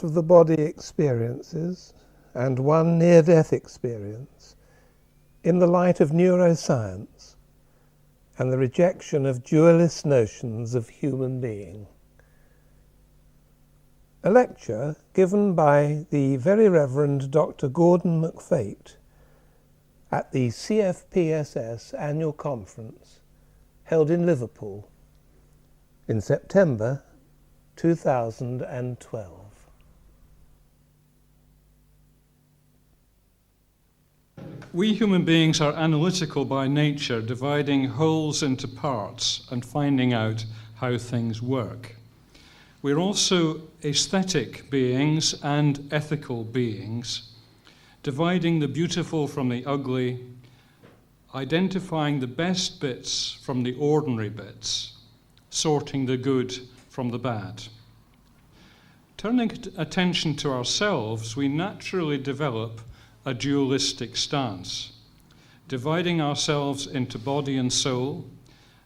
out-of-the-body experiences and one near-death experience in the light of neuroscience and the rejection of dualist notions of human being. A lecture given by the Very Reverend Dr. Gordon McPhate at the CFPSS annual conference held in Liverpool in September 2012. We human beings are analytical by nature, dividing wholes into parts and finding out how things work. We're also aesthetic beings and ethical beings, dividing the beautiful from the ugly, identifying the best bits from the ordinary bits, sorting the good from the bad. Turning attention to ourselves, we naturally develop a dualistic stance, dividing ourselves into body and soul,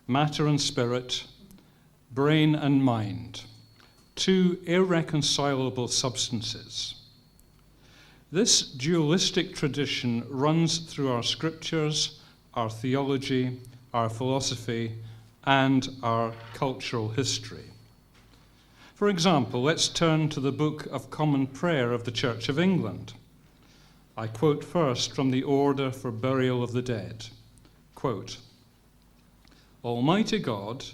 matter and spirit, brain and mind, two irreconcilable substances. This dualistic tradition runs through our scriptures, our theology, our philosophy, and our cultural history. For example, let's turn to the Book of Common Prayer of the Church of England. I quote first from the Order for Burial of the Dead. Quote, "Almighty God,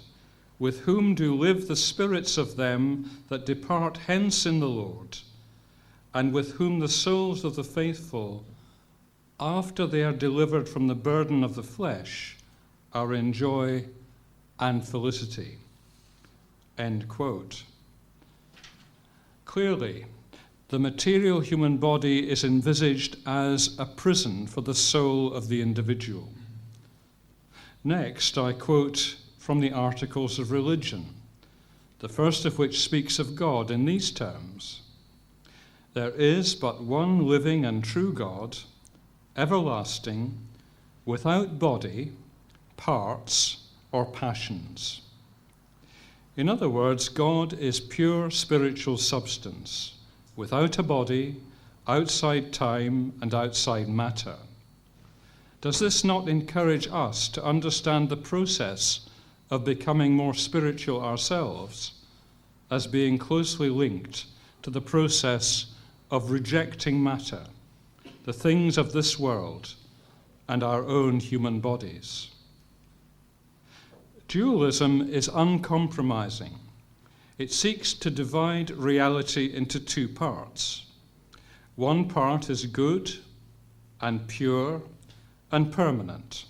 with whom do live the spirits of them that depart hence in the Lord, and with whom the souls of the faithful, after they are delivered from the burden of the flesh, are in joy and felicity." End quote. Clearly, the material human body is envisaged as a prison for the soul of the individual. Next, I quote from the Articles of Religion, the first of which speaks of God in these terms: "There is but one living and true God, everlasting, without body, parts, or passions." In other words, God is pure spiritual substance, without a body, outside time and outside matter. Does this not encourage us to understand the process of becoming more spiritual ourselves as being closely linked to the process of rejecting matter, the things of this world, and our own human bodies? Dualism is uncompromising. It seeks to divide reality into two parts. One part is good and pure and permanent.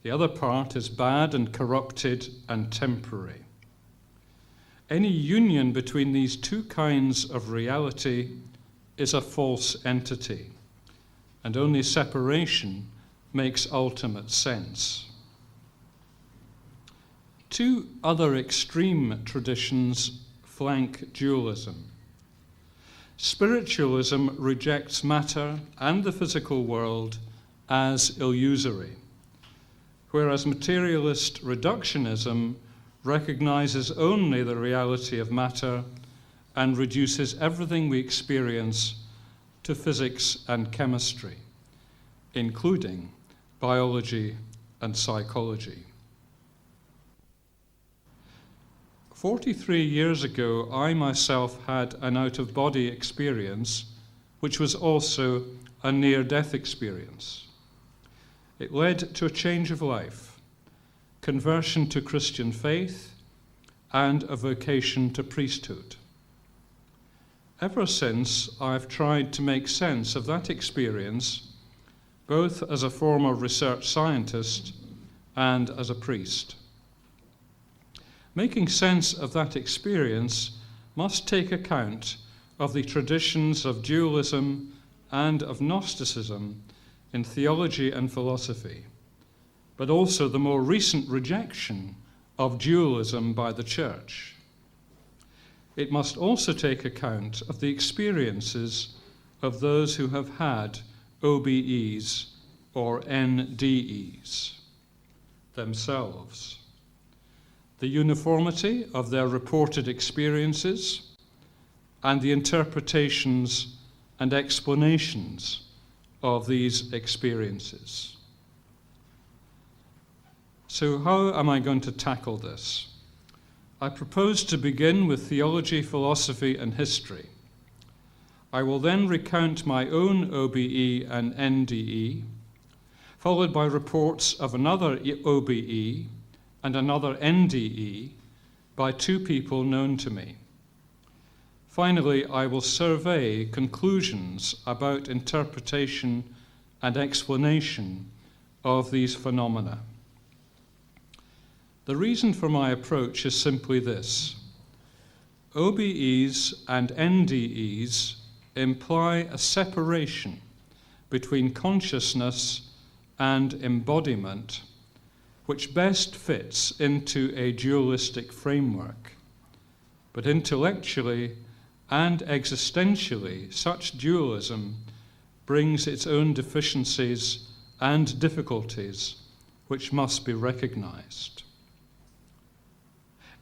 The other part is bad and corrupted and temporary. Any union between these two kinds of reality is a false entity, and only separation makes ultimate sense. Two other extreme traditions flank dualism. Spiritualism rejects matter and the physical world as illusory, whereas materialist reductionism recognizes only the reality of matter and reduces everything we experience to physics and chemistry, including biology and psychology. 43 years ago, I myself had an out-of-body experience, which was also a near-death experience. It led to a change of life, conversion to Christian faith, and a vocation to priesthood. Ever since, I've tried to make sense of that experience, both as a former research scientist and as a priest. Making sense of that experience must take account of the traditions of dualism and of Gnosticism in theology and philosophy, but also the more recent rejection of dualism by the Church. It must also take account of the experiences of those who have had OBEs or NDEs themselves, the uniformity of their reported experiences, and the interpretations and explanations of these experiences. So how am I going to tackle this? I propose to begin with theology, philosophy, and history. I will then recount my own OBE and NDE, followed by reports of another OBE and another NDE by two people known to me. Finally, I will survey conclusions about interpretation and explanation of these phenomena. The reason for my approach is simply this. OBEs and NDEs imply a separation between consciousness and embodiment, which best fits into a dualistic framework. But intellectually and existentially, such dualism brings its own deficiencies and difficulties, which must be recognized.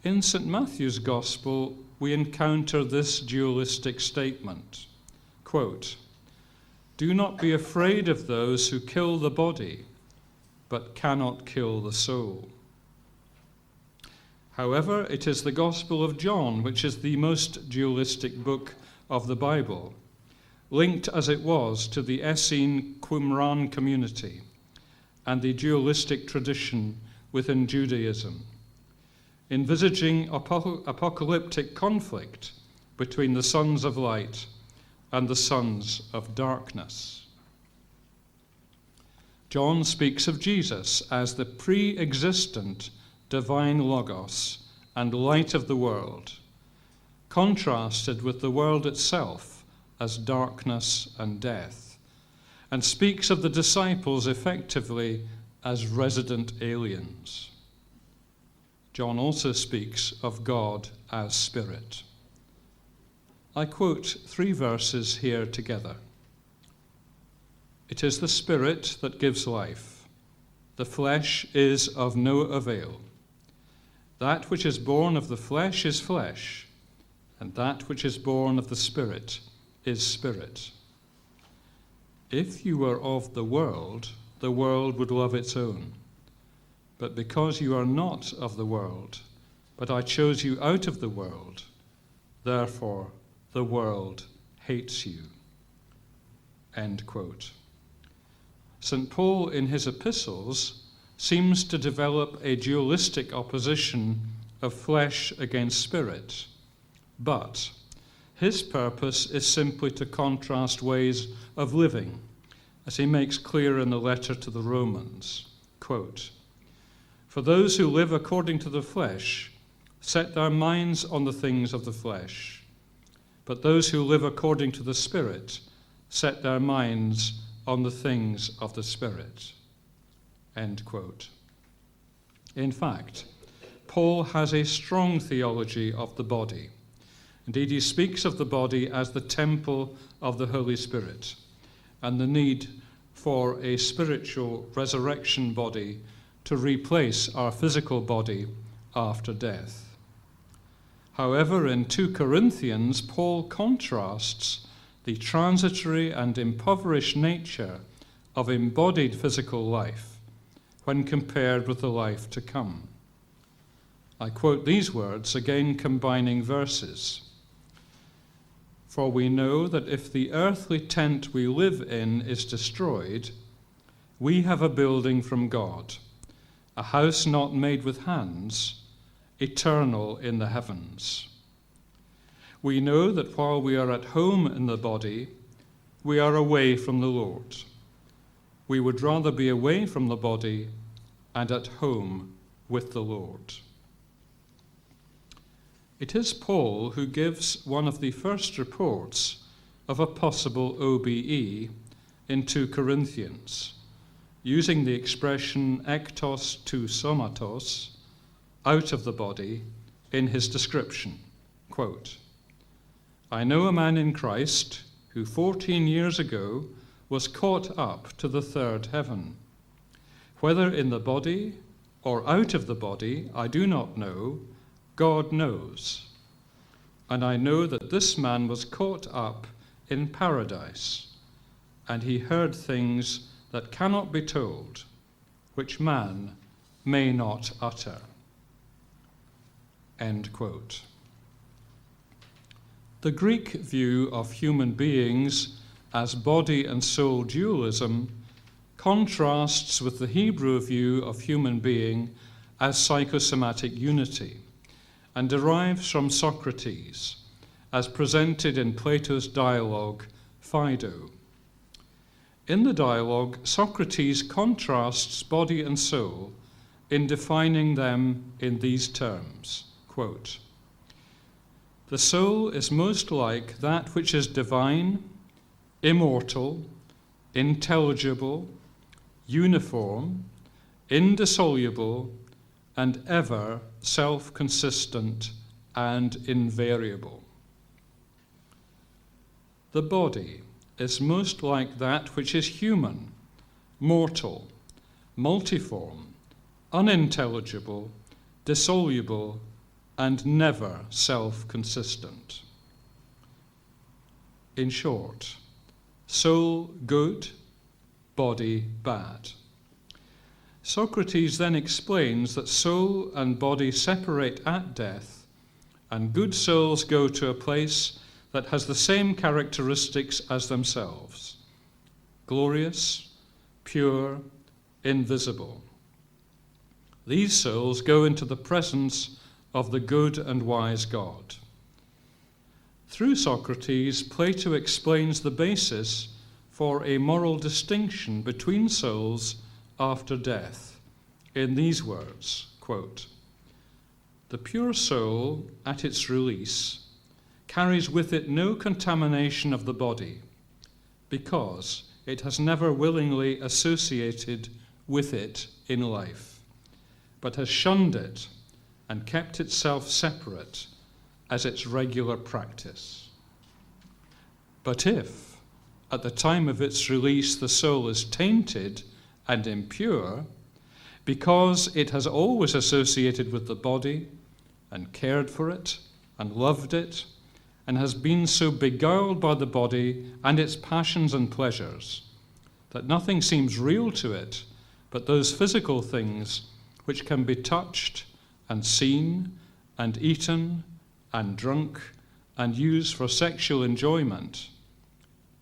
In St. Matthew's Gospel, we encounter this dualistic statement, quote, "Do not be afraid of those who kill the body, but cannot kill the soul." However, it is the Gospel of John, which is the most dualistic book of the Bible, linked as it was to the Essene Qumran community and the dualistic tradition within Judaism, envisaging apocalyptic conflict between the sons of light and the sons of darkness. John speaks of Jesus as the pre-existent divine Logos and light of the world, contrasted with the world itself as darkness and death, and speaks of the disciples effectively as resident aliens. John also speaks of God as Spirit. I quote 3 verses here together. "It is the Spirit that gives life. The flesh is of no avail. That which is born of the flesh is flesh, and that which is born of the Spirit is spirit. If you were of the world would love its own. But because you are not of the world, but I chose you out of the world, therefore the world hates you." End quote. St. Paul, in his epistles, seems to develop a dualistic opposition of flesh against spirit, but his purpose is simply to contrast ways of living, as he makes clear in the letter to the Romans. Quote, "For those who live according to the flesh set their minds on the things of the flesh, but those who live according to the Spirit set their minds on the things of the Spirit." End quote. In fact, Paul has a strong theology of the body. Indeed, he speaks of the body as the temple of the Holy Spirit and the need for a spiritual resurrection body to replace our physical body after death. However, in 2 Corinthians, Paul contrasts the transitory and impoverished nature of embodied physical life when compared with the life to come. I quote these words, again combining verses. "For we know that if the earthly tent we live in is destroyed, we have a building from God, a house not made with hands, eternal in the heavens. We know that while we are at home in the body, we are away from the Lord. We would rather be away from the body and at home with the Lord." It is Paul who gives one of the first reports of a possible OBE in 2 Corinthians, using the expression ektos to somatos, out of the body, in his description. Quote, "I know a man in Christ who 14 years ago was caught up to the 3rd heaven. Whether in the body or out of the body, I do not know. God knows. and I know that this man was caught up in paradise, and he heard things that cannot be told, which man may not utter." End quote. The Greek view of human beings as body and soul dualism contrasts with the Hebrew view of human being as psychosomatic unity, and derives from Socrates, as presented in Plato's dialogue, Phaedo. In the dialogue, Socrates contrasts body and soul in defining them in these terms, quote, "The soul is most like that which is divine, immortal, intelligible, uniform, indissoluble, and ever self-consistent and invariable. The body is most like that which is human, mortal, multiform, unintelligible, dissoluble, and never self-consistent. In short, soul good, body bad." Socrates then explains that soul and body separate at death, and good souls go to a place that has the same characteristics as themselves: glorious, pure, invisible. These souls go into the presence of the good and wise God. Through Socrates, Plato explains the basis for a moral distinction between souls after death in these words, quote, "The pure soul at its release carries with it no contamination of the body, because it has never willingly associated with it in life, but has shunned it and kept itself separate as its regular practice. But if, at the time of its release, the soul is tainted and impure, because it has always associated with the body and cared for it and loved it, and has been so beguiled by the body and its passions and pleasures that nothing seems real to it but those physical things which can be touched and seen and eaten and drunk and used for sexual enjoyment,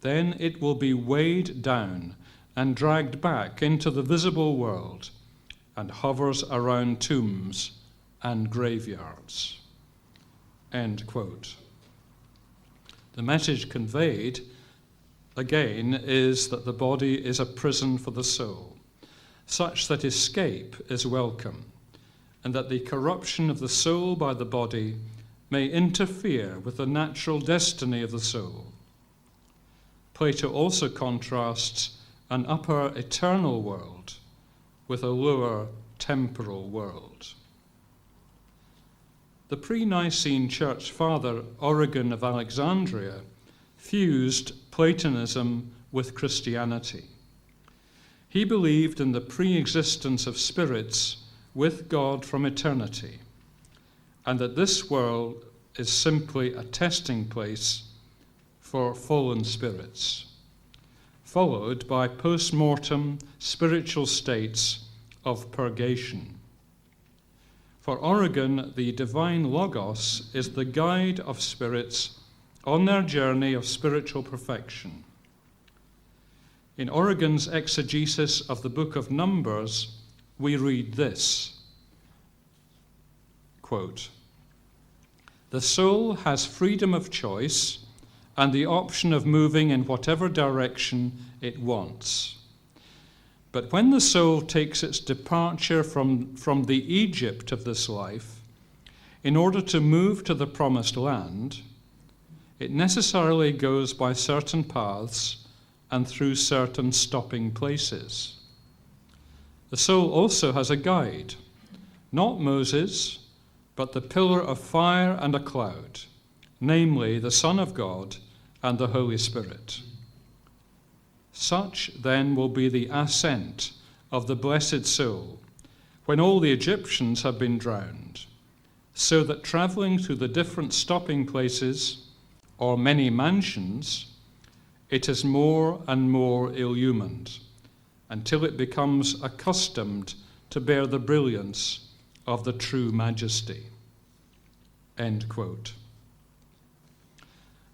then it will be weighed down and dragged back into the visible world and hovers around tombs and graveyards." End quote. The message conveyed, again, is that the body is a prison for the soul, such that escape is welcome, and that the corruption of the soul by the body may interfere with the natural destiny of the soul. Plato also contrasts an upper eternal world with a lower temporal world. The pre-Nicene church father Origen of Alexandria fused Platonism with Christianity. He believed in the pre-existence of spirits with God from eternity, and that this world is simply a testing place for fallen spirits, followed by post-mortem spiritual states of purgation. For Origen, the divine Logos is the guide of spirits on their journey of spiritual perfection. In Origen's exegesis of the book of Numbers, we read this, quote, "The soul has freedom of choice and the option of moving in whatever direction it wants. But when the soul takes its departure from the Egypt of this life, in order to move to the promised land, it necessarily goes by certain paths and through certain stopping places. The soul also has a guide, not Moses, but the pillar of fire and a cloud, namely the Son of God and the Holy Spirit. Such then will be the ascent of the blessed soul when all the Egyptians have been drowned, so that travelling through the different stopping places, or many mansions, it is more and more illumined, until it becomes accustomed to bear the brilliance of the true majesty." End quote.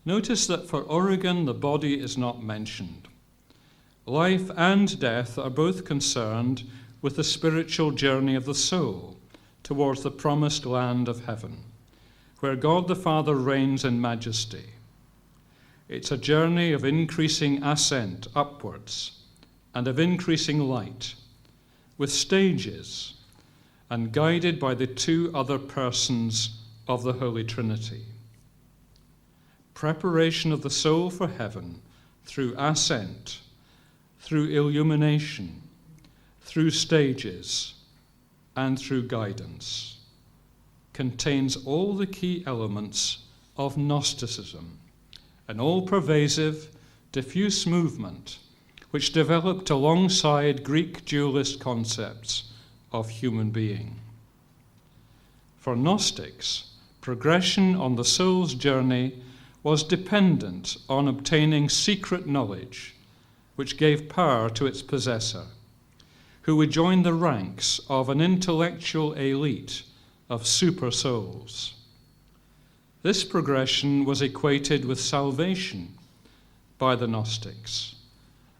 Notice that for Origen, the body is not mentioned. Life and death are both concerned with the spiritual journey of the soul towards the promised land of heaven, where God the Father reigns in majesty. It's a journey of increasing ascent upwards and of increasing light, with stages, and guided by the two other persons of the Holy Trinity. Preparation of the soul for heaven through ascent, through illumination, through stages, and through guidance, contains all the key elements of Gnosticism, an all-pervasive, diffuse movement which developed alongside Greek dualist concepts of human being. For Gnostics, progression on the soul's journey was dependent on obtaining secret knowledge, which gave power to its possessor, who would join the ranks of an intellectual elite of super souls. This progression was equated with salvation by the Gnostics,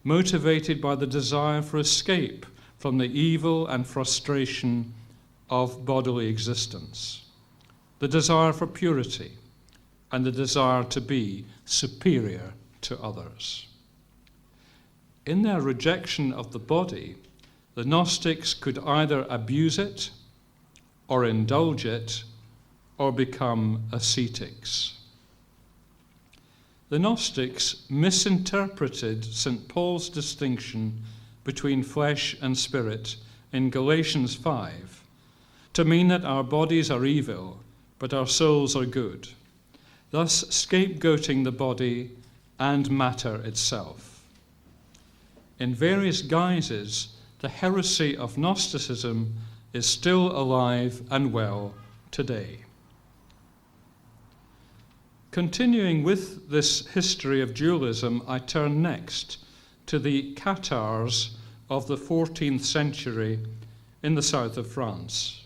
motivated by the desire for escape from the evil and frustration of bodily existence, the desire for purity, and the desire to be superior to others. In their rejection of the body, the Gnostics could either abuse it, or indulge it, or become ascetics. The Gnostics misinterpreted St. Paul's distinction between flesh and spirit in Galatians 5 to mean that our bodies are evil, but our souls are good, thus scapegoating the body and matter itself. In various guises, the heresy of Gnosticism is still alive and well today. Continuing with this history of dualism, I turn next to the Cathars of the 14th century in the south of France.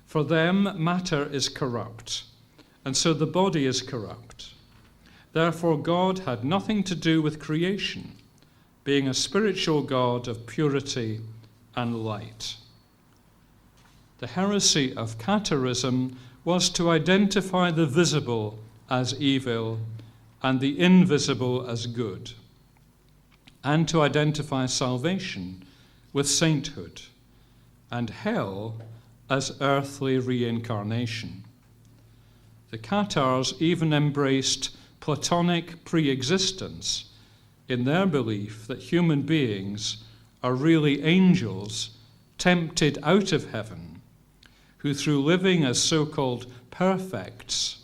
For them, matter is corrupt, and so the body is corrupt. Therefore, God had nothing to do with creation, being a spiritual God of purity and light. The heresy of Catharism was to identify the visible as evil and the invisible as good, and to identify salvation with sainthood and hell as earthly reincarnation. The Cathars even embraced Platonic pre-existence in their belief that human beings are really angels tempted out of heaven, who through living as so-called perfects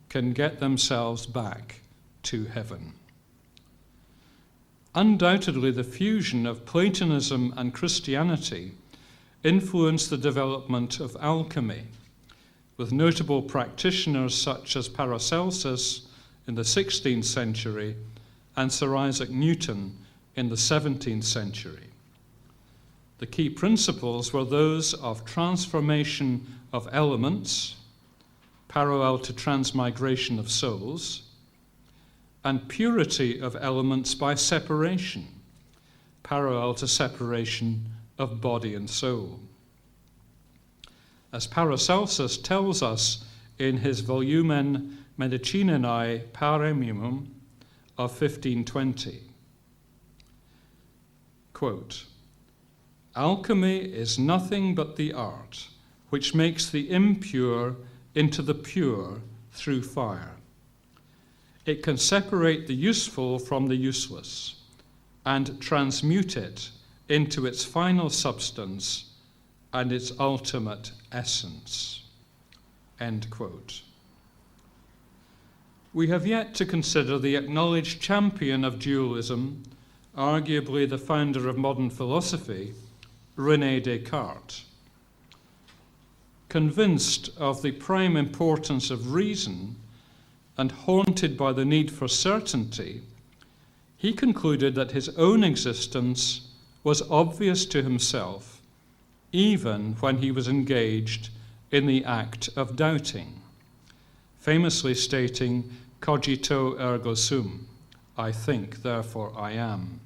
can get themselves back to heaven. Undoubtedly, the fusion of Platonism and Christianity influenced the development of alchemy, with notable practitioners such as Paracelsus in the 16th century and Sir Isaac Newton in the 17th century. The key principles were those of transformation of elements, parallel to transmigration of souls, and purity of elements by separation, parallel to separation of body and soul. As Paracelsus tells us in his Volumen Medicininae Paremum of 1520, quote, "Alchemy is nothing but the art which makes the impure into the pure through fire. It can separate the useful from the useless and transmute it into its final substance and its ultimate essence." End quote. We have yet to consider the acknowledged champion of dualism, arguably the founder of modern philosophy, René Descartes. convinced of the prime importance of reason and haunted by the need for certainty, he concluded that his own existence was obvious to himself, even when he was engaged in the act of doubting, famously stating, cogito ergo sum, I think, therefore I am.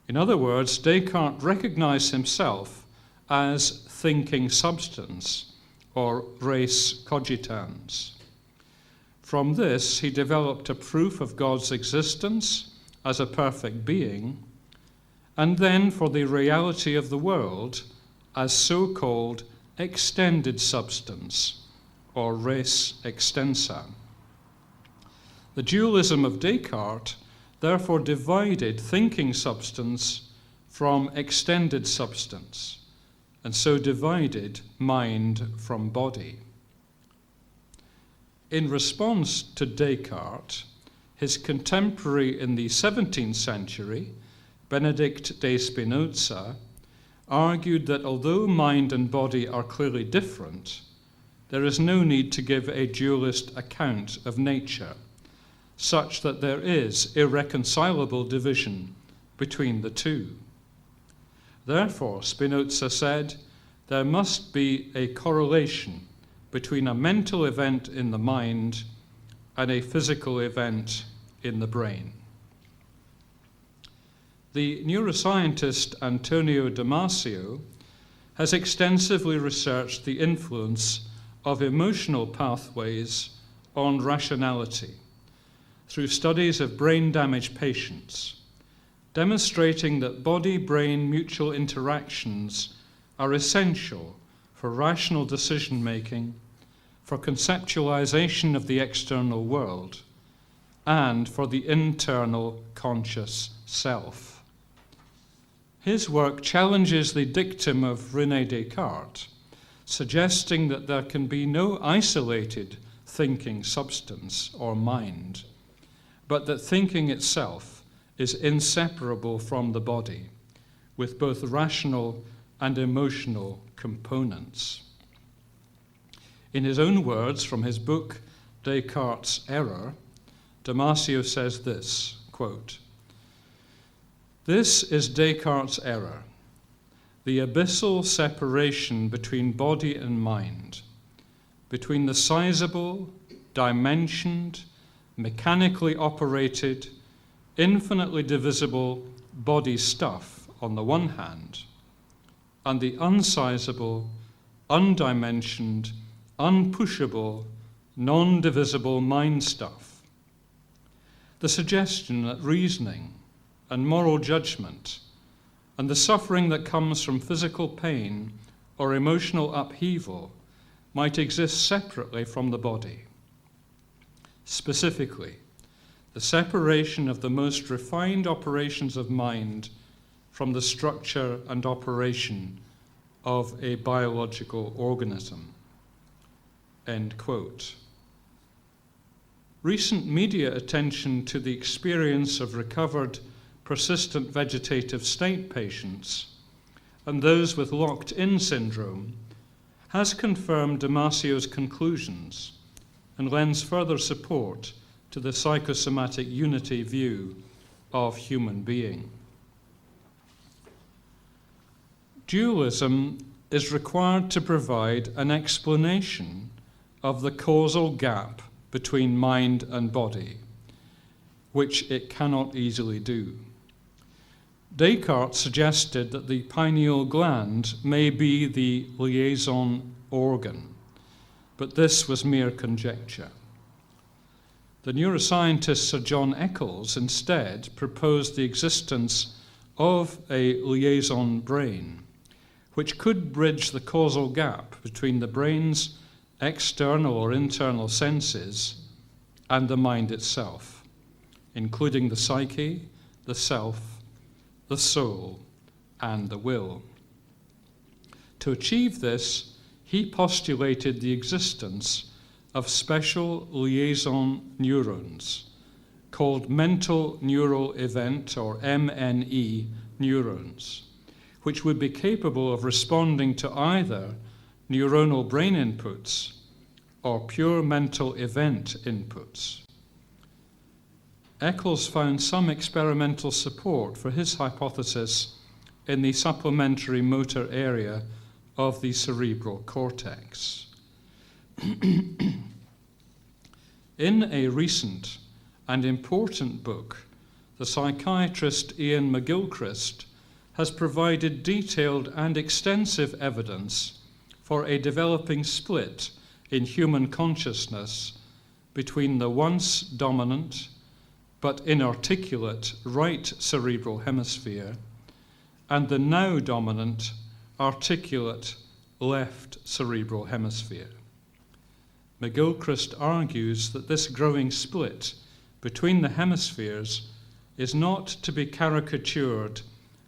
In other words, Descartes recognized himself as thinking substance, or res cogitans. From this, he developed a proof of God's existence as a perfect being, and then for the reality of the world as so-called extended substance, or res extensa. The dualism of Descartes therefore divided thinking substance from extended substance, and so divided mind from body. In response to Descartes, his contemporary in the 17th century, Benedict de Spinoza, argued that although mind and body are clearly different, there is no need to give a dualist account of nature, such that there is irreconcilable division between the two. Therefore, Spinoza said, there must be a correlation between a mental event in the mind and a physical event in the brain. The neuroscientist Antonio Damasio has extensively researched the influence of emotional pathways on rationality through studies of brain-damaged patients, demonstrating that body-brain mutual interactions are essential for rational decision-making, for conceptualization of the external world, and for the internal conscious self. His work challenges the dictum of René Descartes, suggesting that there can be no isolated thinking substance or mind, but that thinking itself is inseparable from the body, with both rational and emotional components. In his own words from his book, Descartes' Error, Damasio says this, quote, "This is Descartes' error, the abyssal separation between body and mind, between the sizable, dimensioned, mechanically operated, infinitely divisible body stuff on the one hand, and the unsizable, undimensioned, unpushable, non-divisible mind stuff. The suggestion that reasoning and moral judgment and the suffering that comes from physical pain or emotional upheaval might exist separately from the body. Specifically, the separation of the most refined operations of mind from the structure and operation of a biological organism." End quote. Recent media attention to the experience of recovered persistent vegetative state patients and those with locked-in syndrome has confirmed Damasio's conclusions and lends further support to the psychosomatic unity view of human being. Dualism is required to provide an explanation of the causal gap between mind and body, which it cannot easily do. Descartes suggested that the pineal gland may be the liaison organ, but this was mere conjecture. The neuroscientist Sir John Eccles instead proposed the existence of a liaison brain, which could bridge the causal gap between the brain's external or internal senses and the mind itself, including the psyche, the self, the soul, and the will. To achieve this, he postulated the existence of special liaison neurons called mental neural event, or MNE neurons, which would be capable of responding to either neuronal brain inputs, or pure mental event inputs. Eccles found some experimental support for his hypothesis in the supplementary motor area of the cerebral cortex. In a recent and important book, the psychiatrist Ian McGilchrist has provided detailed and extensive evidence for a developing split in human consciousness between the once dominant but inarticulate right cerebral hemisphere and the now dominant articulate left cerebral hemisphere. McGilchrist argues that this growing split between the hemispheres is not to be caricatured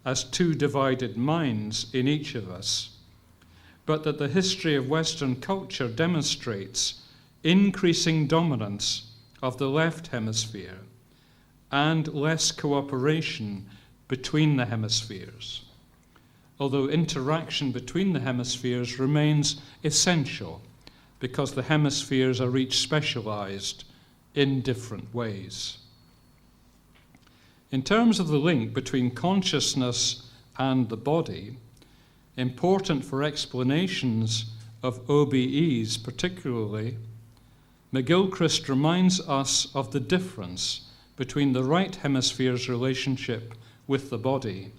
as two divided minds in each of us, but that the history of Western culture demonstrates increasing dominance of the left hemisphere and less cooperation between the hemispheres, although interaction between the hemispheres remains essential because the hemispheres are each specialized in different ways. In terms of the link between consciousness and the body, important for explanations of OBEs particularly, McGilchrist reminds us of the difference between the right hemisphere's relationship with the body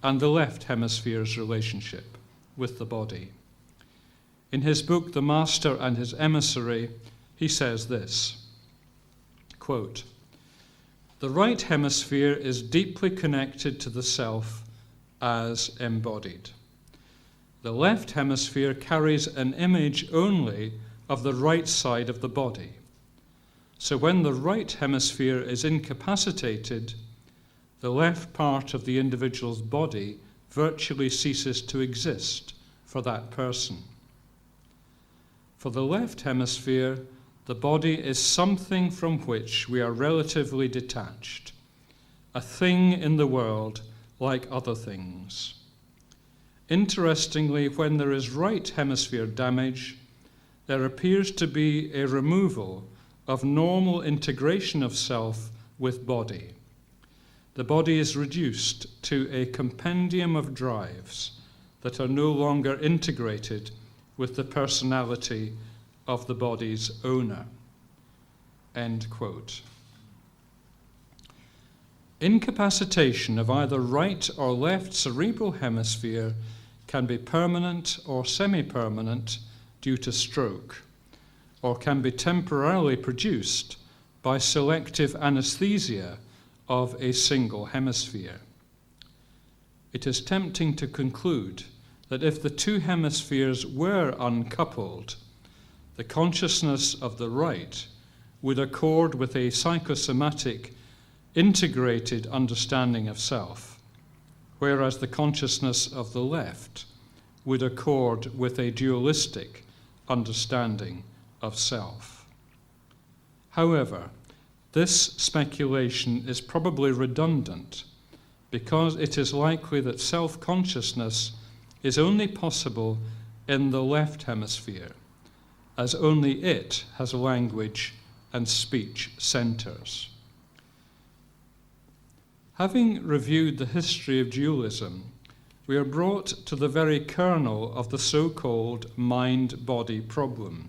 and the left hemisphere's relationship with the body. In his book, The Master and His Emissary, he says this, quote, "The right hemisphere is deeply connected to the self as embodied. The left hemisphere carries an image only of the right side of the body. So when the right hemisphere is incapacitated, the left part of the individual's body virtually ceases to exist for that person. For the left hemisphere, the body is something from which we are relatively detached, a thing in the world like other things. Interestingly, when there is right hemisphere damage, there appears to be a removal of normal integration of self with body. The body is reduced to a compendium of drives that are no longer integrated with the personality of the body's owner." End quote. Incapacitation of either right or left cerebral hemisphere can be permanent or semi-permanent due to stroke, or can be temporarily produced by selective anesthesia of a single hemisphere. It is tempting to conclude that if the two hemispheres were uncoupled, the consciousness of the right would accord with a psychosomatic, integrated understanding of self, whereas the consciousness of the left would accord with a dualistic understanding of self. However, this speculation is probably redundant because it is likely that self-consciousness is only possible in the left hemisphere, as only it has language and speech centers. Having reviewed the history of dualism, we are brought to the very kernel of the so-called mind-body problem.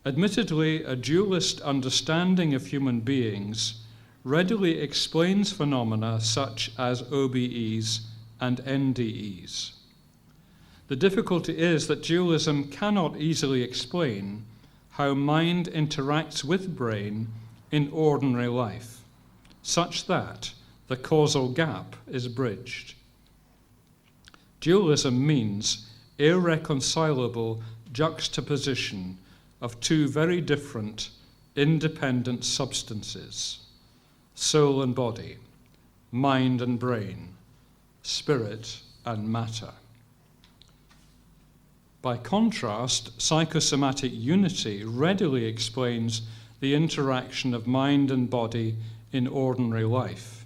Admittedly, a dualist understanding of human beings readily explains phenomena such as OBEs and NDEs. The difficulty is that dualism cannot easily explain how mind interacts with brain in ordinary life, such that the causal gap is bridged. Dualism means irreconcilable juxtaposition of two very different, independent substances, soul and body, mind and brain, spirit and matter. By contrast, psychosomatic unity readily explains the interaction of mind and body in ordinary life,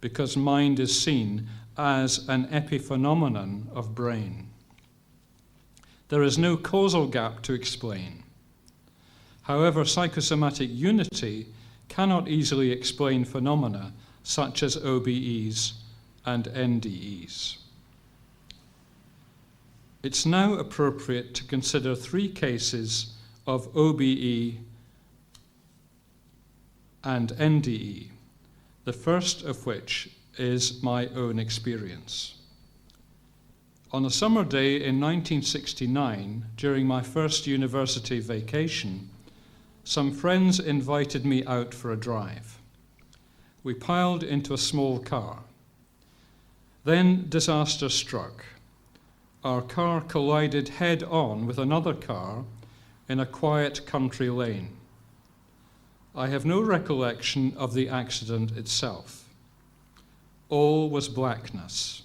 because mind is seen as an epiphenomenon of brain. There is no causal gap to explain. However, psychosomatic unity cannot easily explain phenomena such as OBEs and NDEs. It's now appropriate to consider 3 cases of OBE and NDE, the first of which is my own experience. On a summer day in 1969, during my first university vacation, some friends invited me out for a drive. We piled into a small car. Then disaster struck. Our car collided head-on with another car in a quiet country lane. I have no recollection of the accident itself. All was blackness.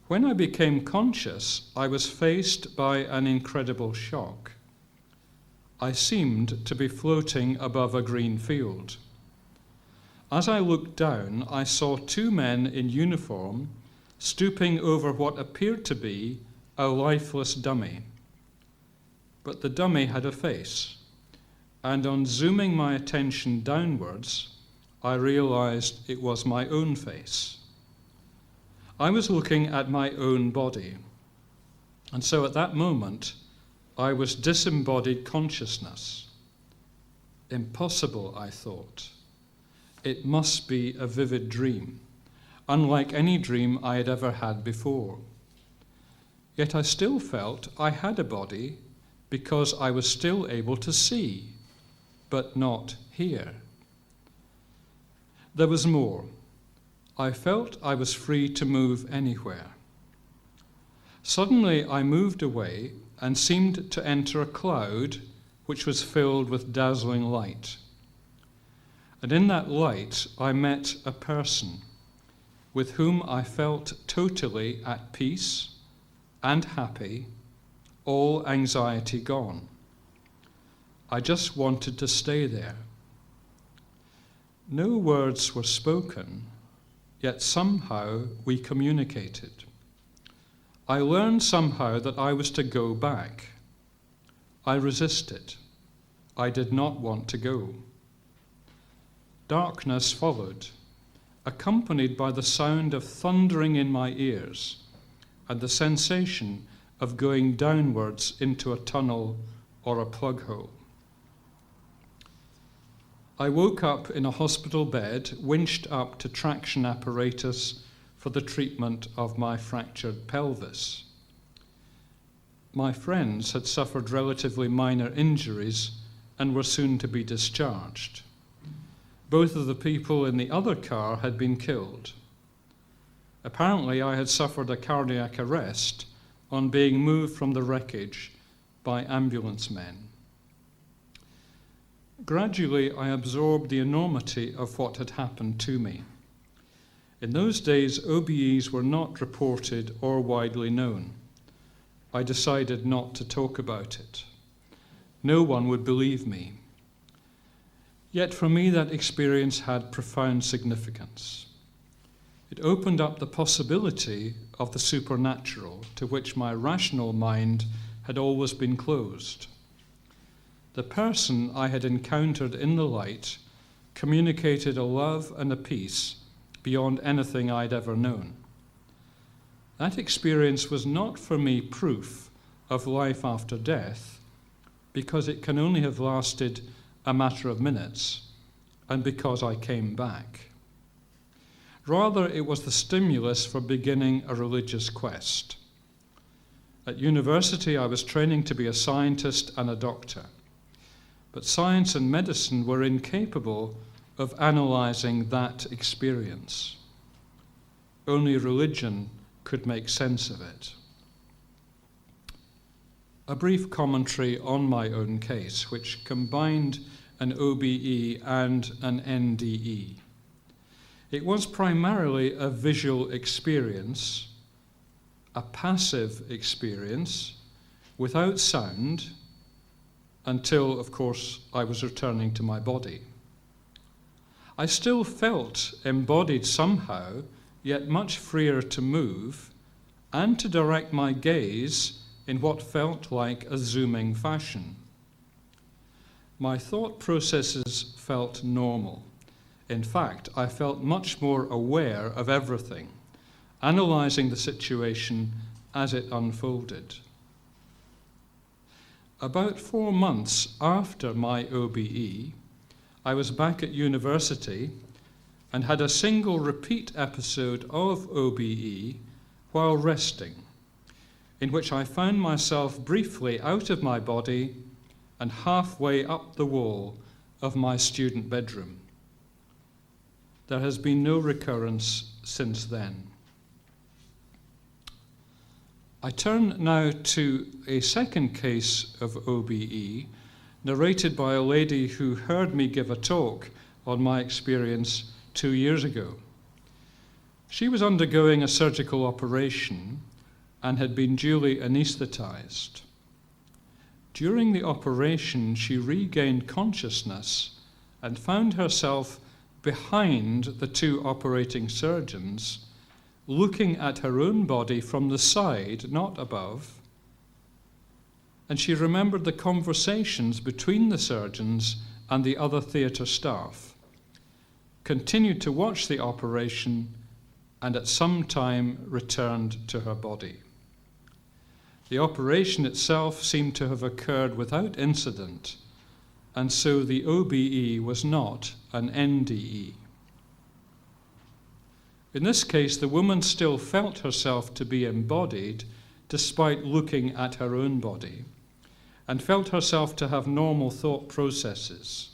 When I became conscious, I was faced by an incredible shock. I seemed to be floating above a green field. As I looked down, I saw 2 men in uniform stooping over what appeared to be a lifeless dummy. But the dummy had a face, and on zooming my attention downwards, I realized it was my own face. I was looking at my own body, and so at that moment, I was disembodied consciousness. Impossible, I thought. It must be a vivid dream, unlike any dream I had ever had before. Yet I still felt I had a body because I was still able to see, but not hear. There was more. I felt I was free to move anywhere. Suddenly I moved away and seemed to enter a cloud which was filled with dazzling light. And in that light I met a person with whom I felt totally at peace and happy, all anxiety gone. I just wanted to stay there. No words were spoken, yet somehow we communicated. I learned somehow that I was to go back. I resisted. I did not want to go. Darkness followed, accompanied by the sound of thundering in my ears and the sensation of going downwards into a tunnel or a plug hole. I woke up in a hospital bed, winched up to traction apparatus for the treatment of my fractured pelvis. My friends had suffered relatively minor injuries and were soon to be discharged. Both of the people in the other car had been killed. Apparently, I had suffered a cardiac arrest on being moved from the wreckage by ambulance men. Gradually, I absorbed the enormity of what had happened to me. In those days, OBEs were not reported or widely known. I decided not to talk about it. No one would believe me. Yet for me, that experience had profound significance. It opened up the possibility of the supernatural to which my rational mind had always been closed. The person I had encountered in the light communicated a love and a peace beyond anything I'd ever known. That experience was not for me proof of life after death, because it can only have lasted a matter of minutes, and because I came back. Rather, it was the stimulus for beginning a religious quest. At university, I was training to be a scientist and a doctor, but science and medicine were incapable of analyzing that experience. Only religion could make sense of it. A brief commentary on my own case, which combined an OBE and an NDE. It was primarily a visual experience, a passive experience, without sound, until, of course, I was returning to my body. I still felt embodied somehow, yet much freer to move and to direct my gaze in what felt like a zooming fashion. My thought processes felt normal. In fact, I felt much more aware of everything, analysing the situation as it unfolded. About 4 months after my OBE, I was back at university and had a single repeat episode of OBE while resting, in which I found myself briefly out of my body and halfway up the wall of my student bedroom. There has been no recurrence since then. I turn now to a second case of OBE, narrated by a lady who heard me give a talk on my experience 2 years ago. She was undergoing a surgical operation and had been duly anaesthetized. During the operation, she regained consciousness and found herself behind the 2 operating surgeons, looking at her own body from the side, not above. And she remembered the conversations between the surgeons and the other theatre staff, continued to watch the operation, and at some time returned to her body. The operation itself seemed to have occurred without incident, and so the OBE was not an NDE. In this case, the woman still felt herself to be embodied despite looking at her own body, and felt herself to have normal thought processes.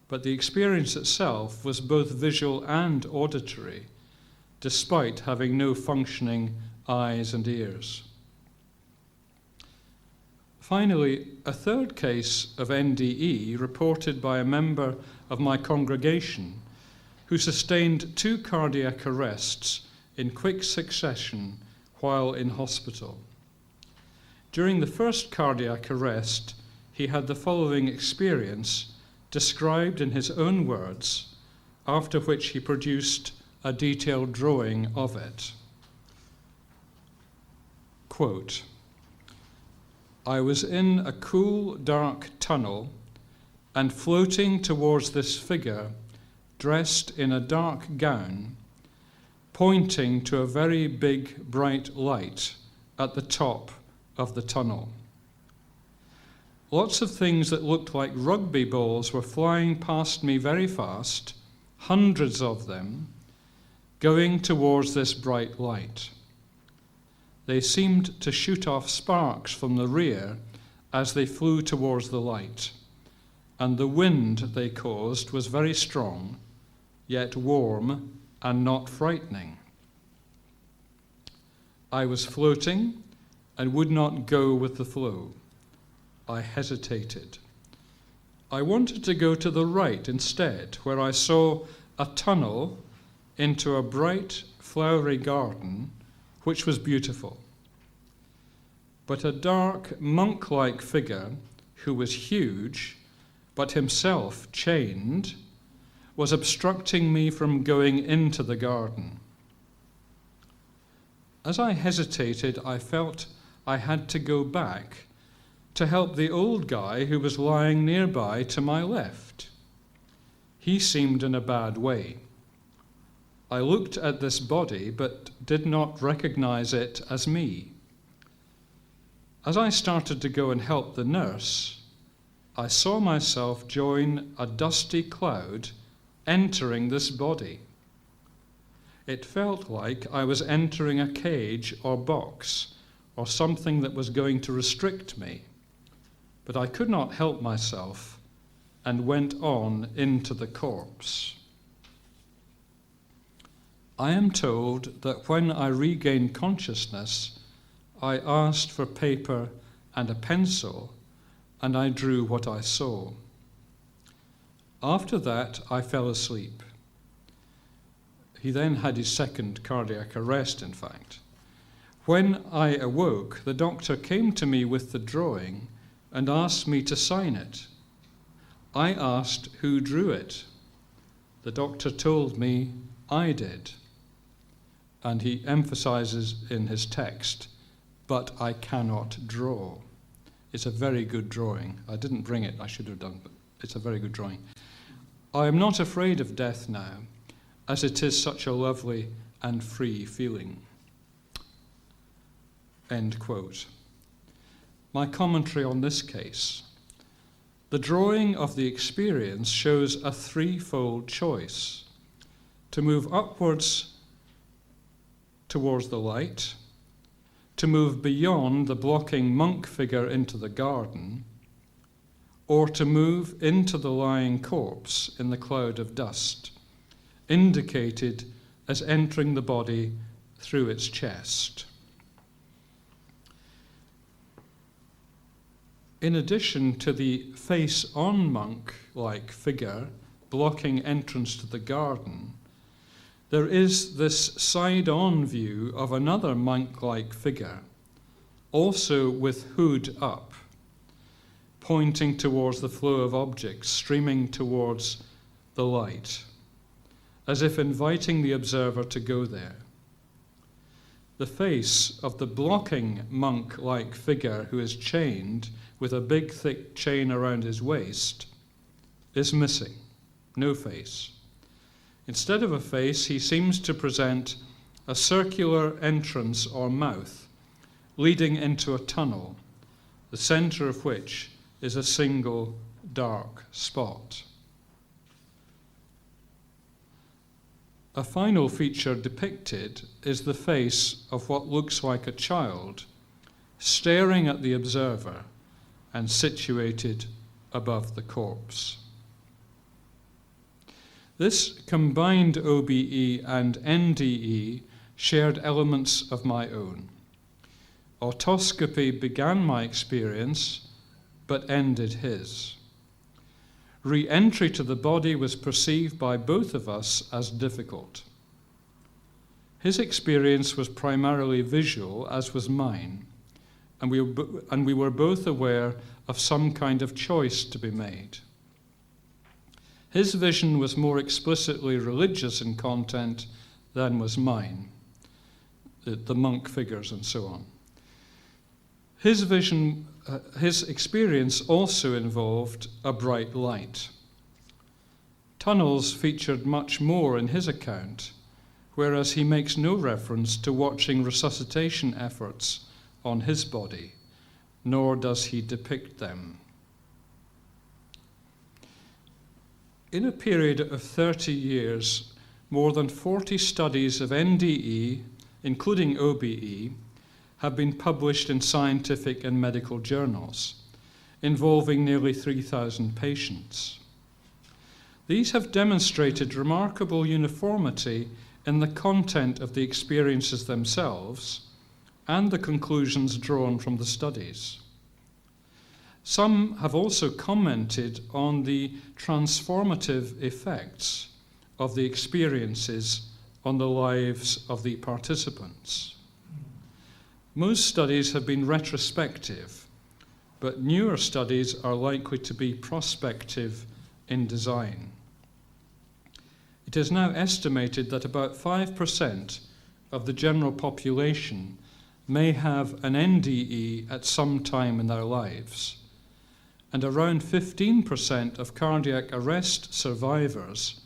But the experience itself was both visual and auditory, despite having no functioning eyes and ears. Finally, a third case of NDE reported by a member of my congregation who sustained 2 cardiac arrests in quick succession while in hospital. During the first cardiac arrest, he had the following experience described in his own words, after which he produced a detailed drawing of it. Quote, "I was in a cool, dark tunnel and floating towards this figure dressed in a dark gown, pointing to a very big, bright light at the top of the tunnel. Lots of things that looked like rugby balls were flying past me very fast, hundreds of them, going towards this bright light. They seemed to shoot off sparks from the rear as they flew towards the light, and the wind they caused was very strong, yet warm and not frightening. I was floating and would not go with the flow. I hesitated. I wanted to go to the right instead, where I saw a tunnel into a bright, flowery garden, which was beautiful. But a dark, monk-like figure, who was huge, but himself chained, was obstructing me from going into the garden. As I hesitated, I felt I had to go back to help the old guy who was lying nearby to my left. He seemed in a bad way. I looked at this body, but did not recognize it as me. As I started to go and help the nurse, I saw myself join a dusty cloud entering this body. It felt like I was entering a cage or box or something that was going to restrict me, but I could not help myself and went on into the corpse. I am told that when I regained consciousness, I asked for paper and a pencil, and I drew what I saw. After that, I fell asleep. He then had his second cardiac arrest, in fact. When I awoke, the doctor came to me with the drawing and asked me to sign it. I asked who drew it. The doctor told me I did. And he emphasizes in his text, but I cannot draw. It's a very good drawing. I didn't bring it, I should have done, but it's a very good drawing. I am not afraid of death now, as it is such a lovely and free feeling. End quote. My commentary on this case. The drawing of the experience shows a threefold choice: to move upwards towards the light, to move beyond the blocking monk figure into the garden, or to move into the lying corpse in the cloud of dust, indicated as entering the body through its chest. In addition to the face-on monk-like figure blocking entrance to the garden, there is this side-on view of another monk-like figure, also with hood up, pointing towards the flow of objects streaming towards the light, as if inviting the observer to go there. The face of the blocking monk-like figure who is chained with a big thick chain around his waist is missing, no face. Instead of a face, he seems to present a circular entrance or mouth leading into a tunnel, the center of which is a single dark spot. A final feature depicted is the face of what looks like a child staring at the observer and situated above the corpse. This combined OBE and NDE shared elements of my own. Autoscopy began my experience, but ended his. Re-entry to the body was perceived by both of us as difficult. His experience was primarily visual, as was mine, and we were both aware of some kind of choice to be made. His vision was more explicitly religious in content than was mine, the monk figures and so on. His vision, his experience also involved a bright light. Tunnels featured much more in his account, whereas he makes no reference to watching resuscitation efforts on his body, nor does he depict them. In a period of 30 years, more than 40 studies of NDE, including OBE, have been published in scientific and medical journals, involving nearly 3,000 patients. These have demonstrated remarkable uniformity in the content of the experiences themselves and the conclusions drawn from the studies. Some have also commented on the transformative effects of the experiences on the lives of the participants. Most studies have been retrospective, but newer studies are likely to be prospective in design. It is now estimated that about 5% of the general population may have an NDE at some time in their lives, and around 15% of cardiac arrest survivors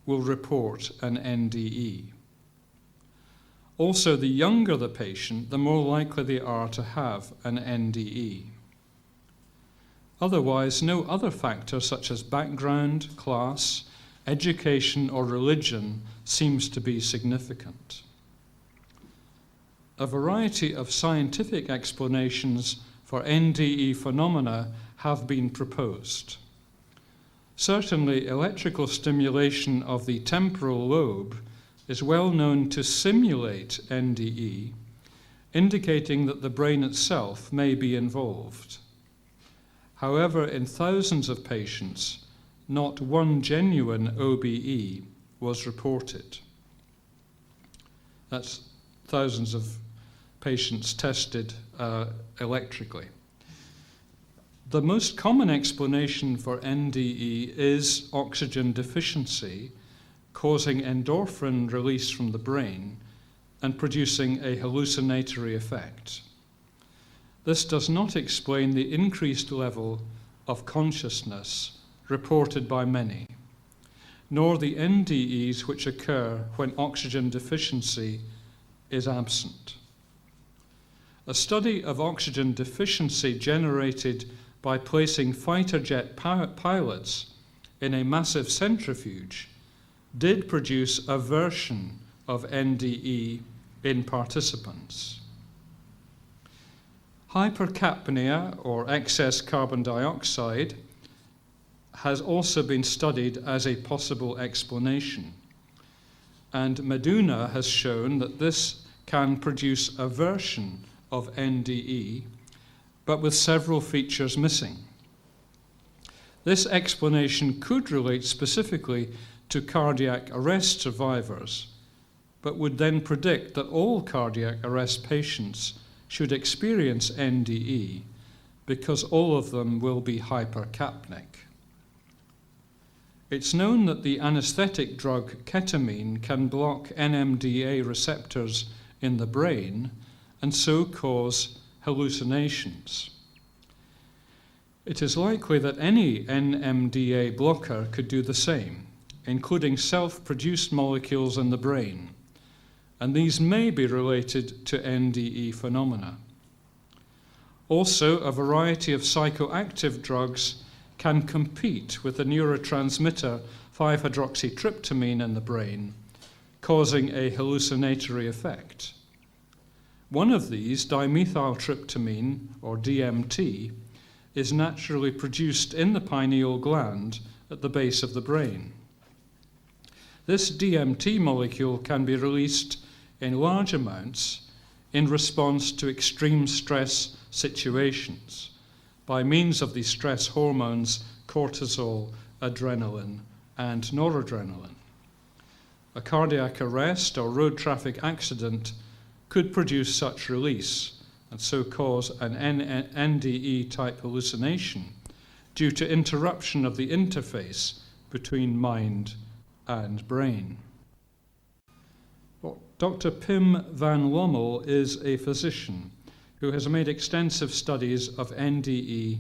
will report an NDE. Also, the younger the patient, the more likely they are to have an NDE. Otherwise, no other factor such as background, class, education, or religion seems to be significant. A variety of scientific explanations for NDE phenomena have been proposed. Certainly, electrical stimulation of the temporal lobe is well known to simulate NDE, indicating that the brain itself may be involved. However, in thousands of patients, not one genuine OBE was reported. That's thousands of patients tested electrically. The most common explanation for NDE is oxygen deficiency, causing endorphin release from the brain and producing a hallucinatory effect. this does not explain the increased level of consciousness reported by many, nor the NDEs which occur when oxygen deficiency is absent. A study of oxygen deficiency generated by placing fighter jet pilots in a massive centrifuge did produce a version of NDE in participants. Hypercapnia, or excess carbon dioxide, has also been studied as a possible explanation, and Meduna has shown that this can produce a version of NDE, but with several features missing. This explanation could relate specifically to cardiac arrest survivors, but would then predict that all cardiac arrest patients should experience NDE because all of them will be hypercapnic. It's known that the anesthetic drug ketamine can block NMDA receptors in the brain and so cause hallucinations. It is likely that any NMDA blocker could do the same, including self-produced molecules in the brain, and these may be related to NDE phenomena. Also, a variety of psychoactive drugs can compete with the neurotransmitter 5-hydroxytryptamine in the brain, causing a hallucinatory effect. One of these, dimethyltryptamine, or DMT, is naturally produced in the pineal gland at the base of the brain. This DMT molecule can be released in large amounts in response to extreme stress situations by means of the stress hormones cortisol, adrenaline, and noradrenaline. A cardiac arrest or road traffic accident could produce such release and so cause an NDE-type hallucination due to interruption of the interface between mind and brain. Dr. Pim van Lommel is a physician who has made extensive studies of NDE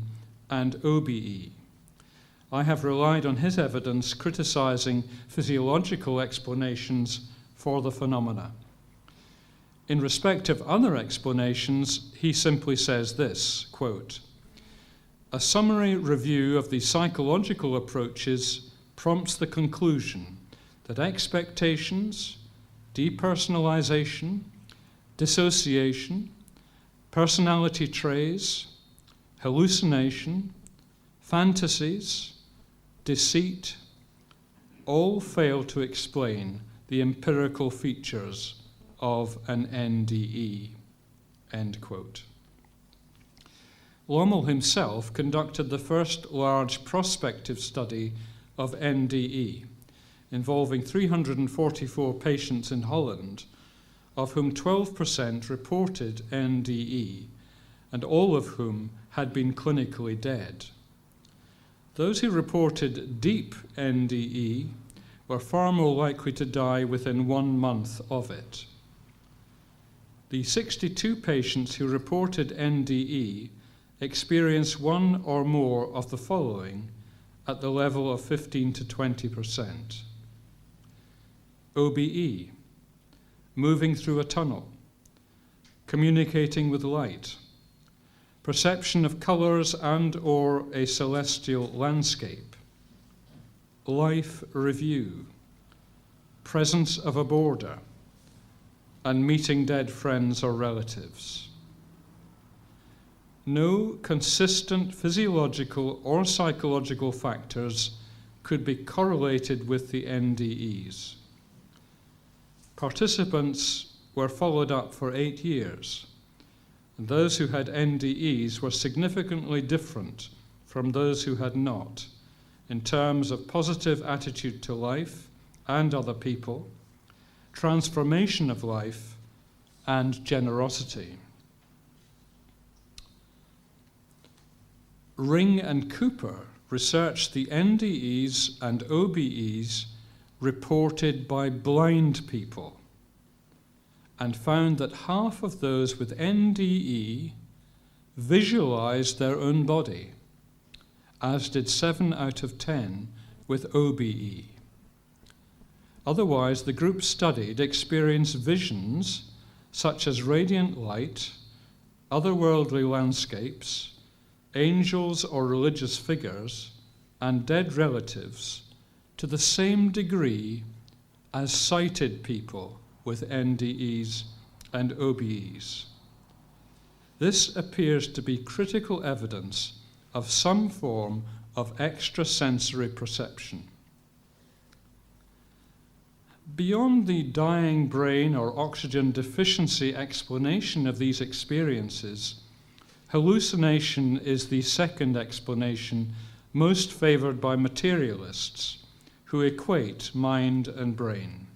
and OBE. I have relied on his evidence criticizing physiological explanations for the phenomena. In respect of other explanations, he simply says this, quote, "A summary review of the psychological approaches prompts the conclusion that expectations, depersonalization, dissociation, personality traits, hallucination, fantasies, deceit, all fail to explain the empirical features of an NDE," end quote. Lommel himself conducted the first large prospective study of NDE, involving 344 patients in Holland, of whom 12% reported NDE, and all of whom had been clinically dead. Those who reported deep NDE were far more likely to die within 1 month of it. The 62 patients who reported NDE experienced one or more of the following at the level of 15 to 20%. OBE, moving through a tunnel, communicating with light, perception of colors and or a celestial landscape, life review, presence of a border, and meeting dead friends or relatives. No consistent physiological or psychological factors could be correlated with the NDEs. Participants were followed up for 8 years, and those who had NDEs were significantly different from those who had not, in terms of positive attitude to life and other people, transformation of life, and generosity. Ring and Cooper researched the NDEs and OBEs reported by blind people and found that half of those with NDE visualized their own body, as did 7 out of 10 with OBE. Otherwise, the group studied experienced visions such as radiant light, otherworldly landscapes, angels or religious figures, and dead relatives to the same degree as sighted people with NDEs and OBEs. This appears to be critical evidence of some form of extrasensory perception. Beyond the dying brain or oxygen deficiency explanation of these experiences, hallucination is the second explanation most favored by materialists who equate mind and brain.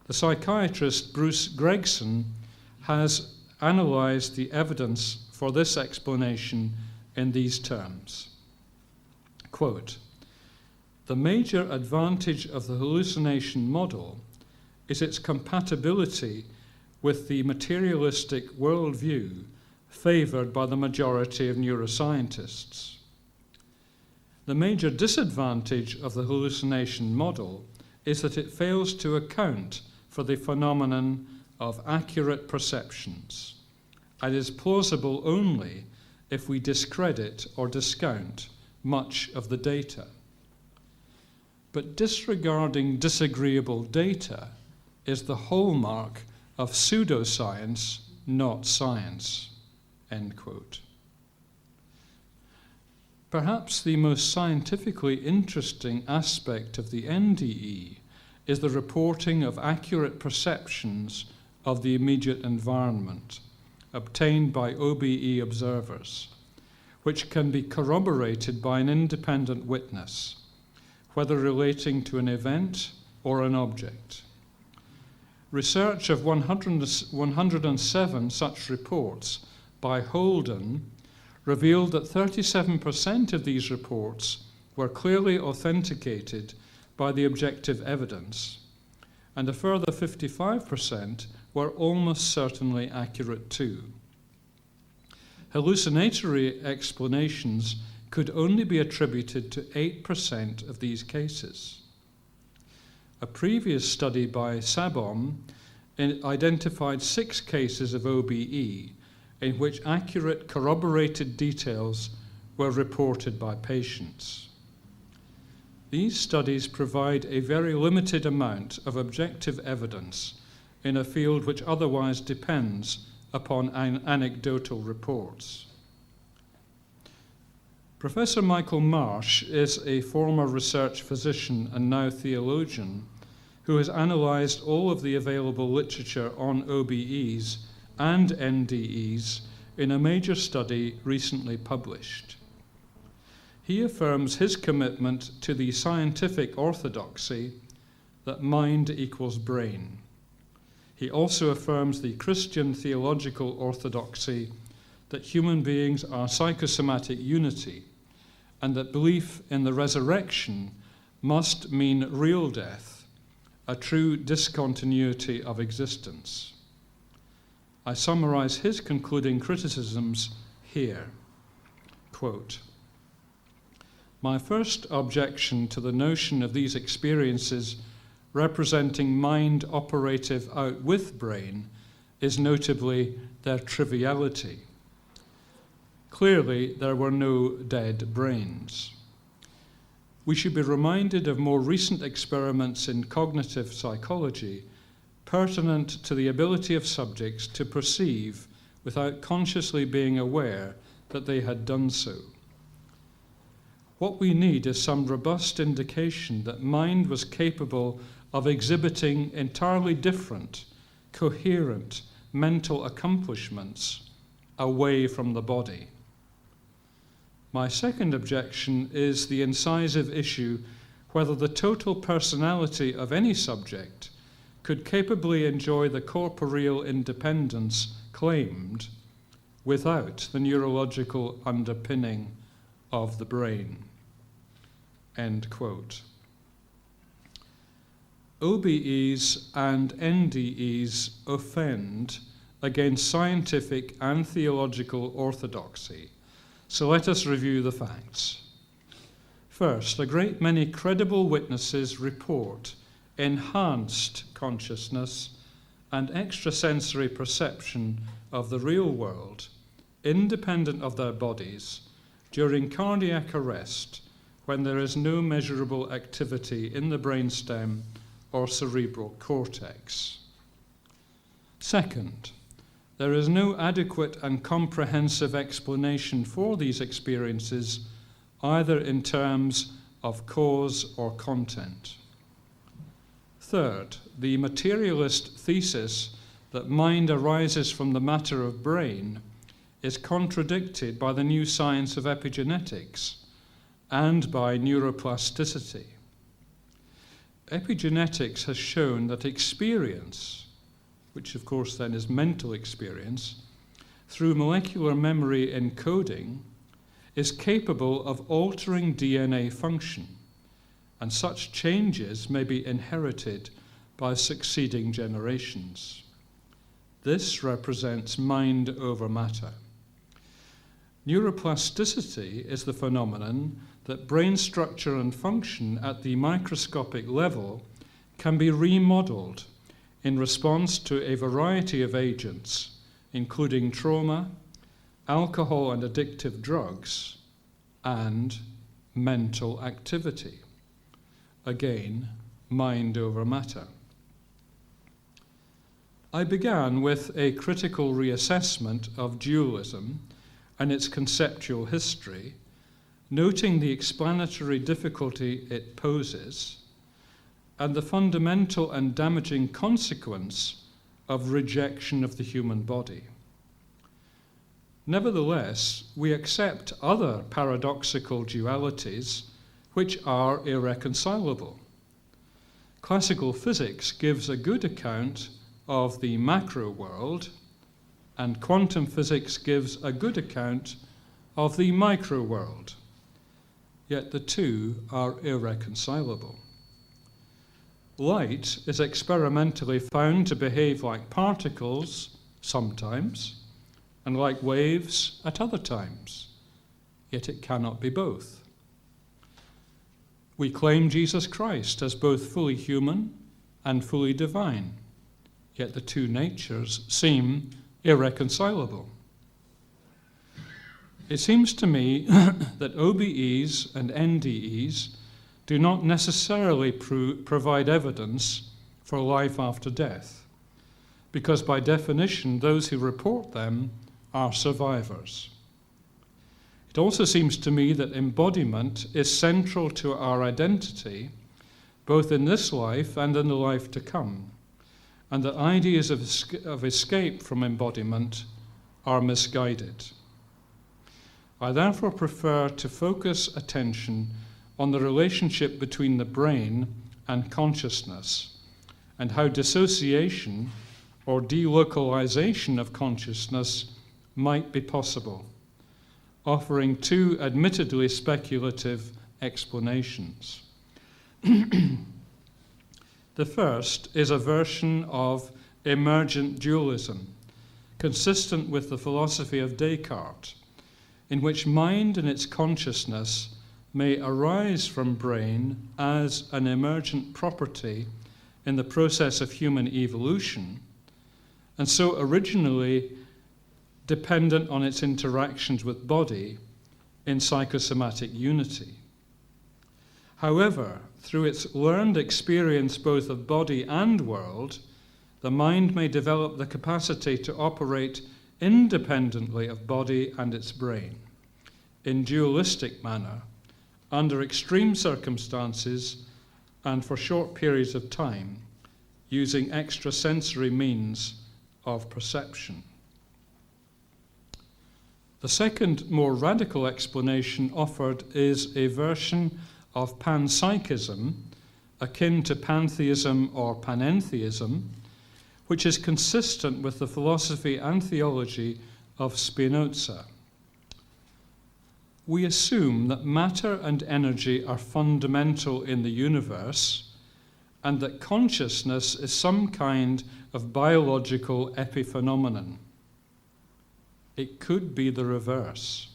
The psychiatrist Bruce Gregson has analyzed the evidence for this explanation in these terms. Quote, "The major advantage of the hallucination model is its compatibility with the materialistic worldview favored by the majority of neuroscientists. The major disadvantage of the hallucination model is that it fails to account for the phenomenon of accurate perceptions and is plausible only if we discredit or discount much of the data. But disregarding disagreeable data is the hallmark of pseudoscience, not science." End quote. Perhaps the most scientifically interesting aspect of the NDE is the reporting of accurate perceptions of the immediate environment obtained by OBE observers, which can be corroborated by an independent witness, whether relating to an event or an object. Research of 107 such reports by Holden revealed that 37% of these reports were clearly authenticated by the objective evidence, and a further 55% were almost certainly accurate too. Hallucinatory explanations could only be attributed to 8% of these cases. A previous study by Sabom identified 6 cases of OBE in which accurate corroborated details were reported by patients. These studies provide a very limited amount of objective evidence in a field which otherwise depends upon anecdotal reports. Professor Michael Marsh is a former research physician and now theologian who has analysed all of the available literature on OBEs and NDEs in a major study recently published. He affirms his commitment to the scientific orthodoxy that mind equals brain. He also affirms the Christian theological orthodoxy that human beings are psychosomatic unity and that belief in the resurrection must mean real death, a true discontinuity of existence. I summarize his concluding criticisms here. Quote, "My first objection to the notion of these experiences representing mind operative out with brain is notably their triviality. Clearly, there were no dead brains. We should be reminded of more recent experiments in cognitive psychology pertinent to the ability of subjects to perceive without consciously being aware that they had done so. What we need is some robust indication that mind was capable of exhibiting entirely different, coherent mental accomplishments away from the body. My second objection is the incisive issue whether the total personality of any subject could capably enjoy the corporeal independence claimed without the neurological underpinning of the brain." End quote. OBEs and NDEs offend against scientific and theological orthodoxy. So let us review the facts. First, a great many credible witnesses report enhanced consciousness and extrasensory perception of the real world, independent of their bodies, during cardiac arrest when there is no measurable activity in the brainstem or cerebral cortex. Second, there is no adequate and comprehensive explanation for these experiences, either in terms of cause or content. Third, the materialist thesis that mind arises from the matter of brain is contradicted by the new science of epigenetics and by neuroplasticity. Epigenetics has shown that experience, which of course then is mental experience, through molecular memory encoding, is capable of altering DNA function, and such changes may be inherited by succeeding generations. This represents mind over matter. Neuroplasticity is the phenomenon that brain structure and function at the microscopic level can be remodeled in response to a variety of agents, including trauma, alcohol and addictive drugs, and mental activity. Again, mind over matter. I began with a critical reassessment of dualism and its conceptual history, noting the explanatory difficulty it poses and the fundamental and damaging consequence of rejection of the human body. Nevertheless, we accept other paradoxical dualities which are irreconcilable. Classical physics gives a good account of the macro world, and quantum physics gives a good account of the micro world. Yet the two are irreconcilable. Light is experimentally found to behave like particles sometimes, and like waves at other times, yet it cannot be both. We claim Jesus Christ as both fully human and fully divine, yet the two natures seem irreconcilable. It seems to me that OBEs and NDEs do not necessarily provide evidence for life after death, because by definition, those who report them are survivors. It also seems to me that embodiment is central to our identity, both in this life and in the life to come, and that ideas of escape from embodiment are misguided. I therefore prefer to focus attention on the relationship between the brain and consciousness, and how dissociation or delocalization of consciousness might be possible, offering two admittedly speculative explanations. The first is a version of emergent dualism, consistent with the philosophy of Descartes, in which mind and its consciousness may arise from brain as an emergent property in the process of human evolution, and so originally dependent on its interactions with body in psychosomatic unity. However, through its learned experience both of body and world, the mind may develop the capacity to operate independently of body and its brain, in dualistic manner, under extreme circumstances and for short periods of time, using extrasensory means of perception. The second, more radical explanation offered is a version of panpsychism, akin to pantheism or panentheism, which is consistent with the philosophy and theology of Spinoza. We assume that matter and energy are fundamental in the universe, and that consciousness is some kind of biological epiphenomenon. It could be the reverse,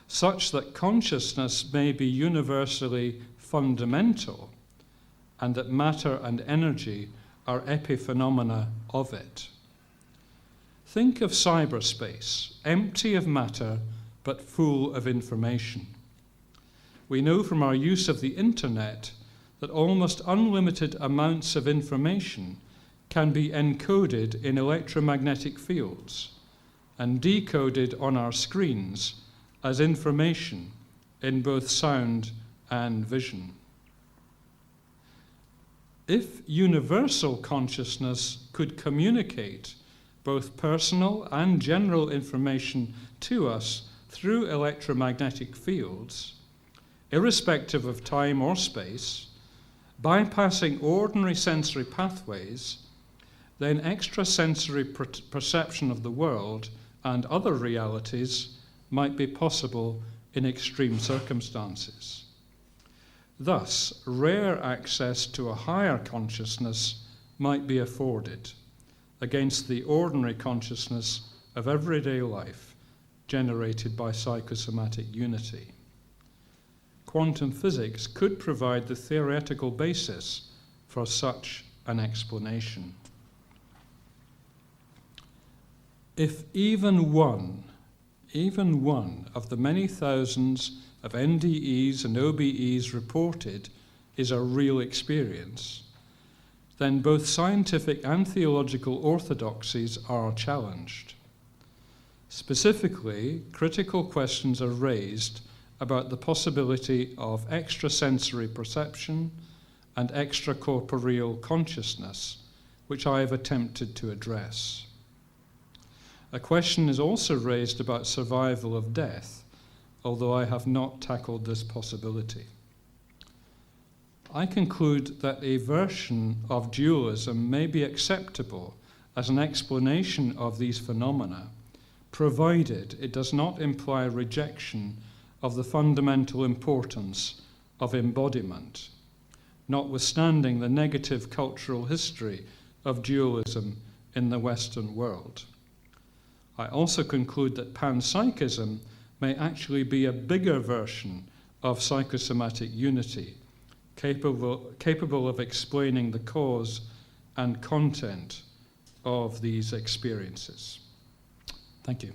such that consciousness may be universally fundamental and that matter and energy are epiphenomena of it. Think of cyberspace, empty of matter but full of information. We know from our use of the internet that almost unlimited amounts of information can be encoded in electromagnetic fields and decoded on our screens as information in both sound and vision. If universal consciousness could communicate both personal and general information to us through electromagnetic fields, irrespective of time or space, bypassing ordinary sensory pathways, then extrasensory perception of the world and other realities might be possible in extreme circumstances. Thus, rare access to a higher consciousness might be afforded against the ordinary consciousness of everyday life generated by psychosomatic unity. Quantum physics could provide the theoretical basis for such an explanation. If even one of the many thousands of NDEs and OBEs reported is a real experience, then both scientific and theological orthodoxies are challenged. Specifically, critical questions are raised about the possibility of extrasensory perception and extracorporeal consciousness, which I have attempted to address. A question is also raised about survival of death, although I have not tackled this possibility. I conclude that a version of dualism may be acceptable as an explanation of these phenomena, provided it does not imply rejection of the fundamental importance of embodiment, notwithstanding the negative cultural history of dualism in the Western world. I also conclude that panpsychism may actually be a bigger version of psychosomatic unity, capable of explaining the cause and content of these experiences. Thank you.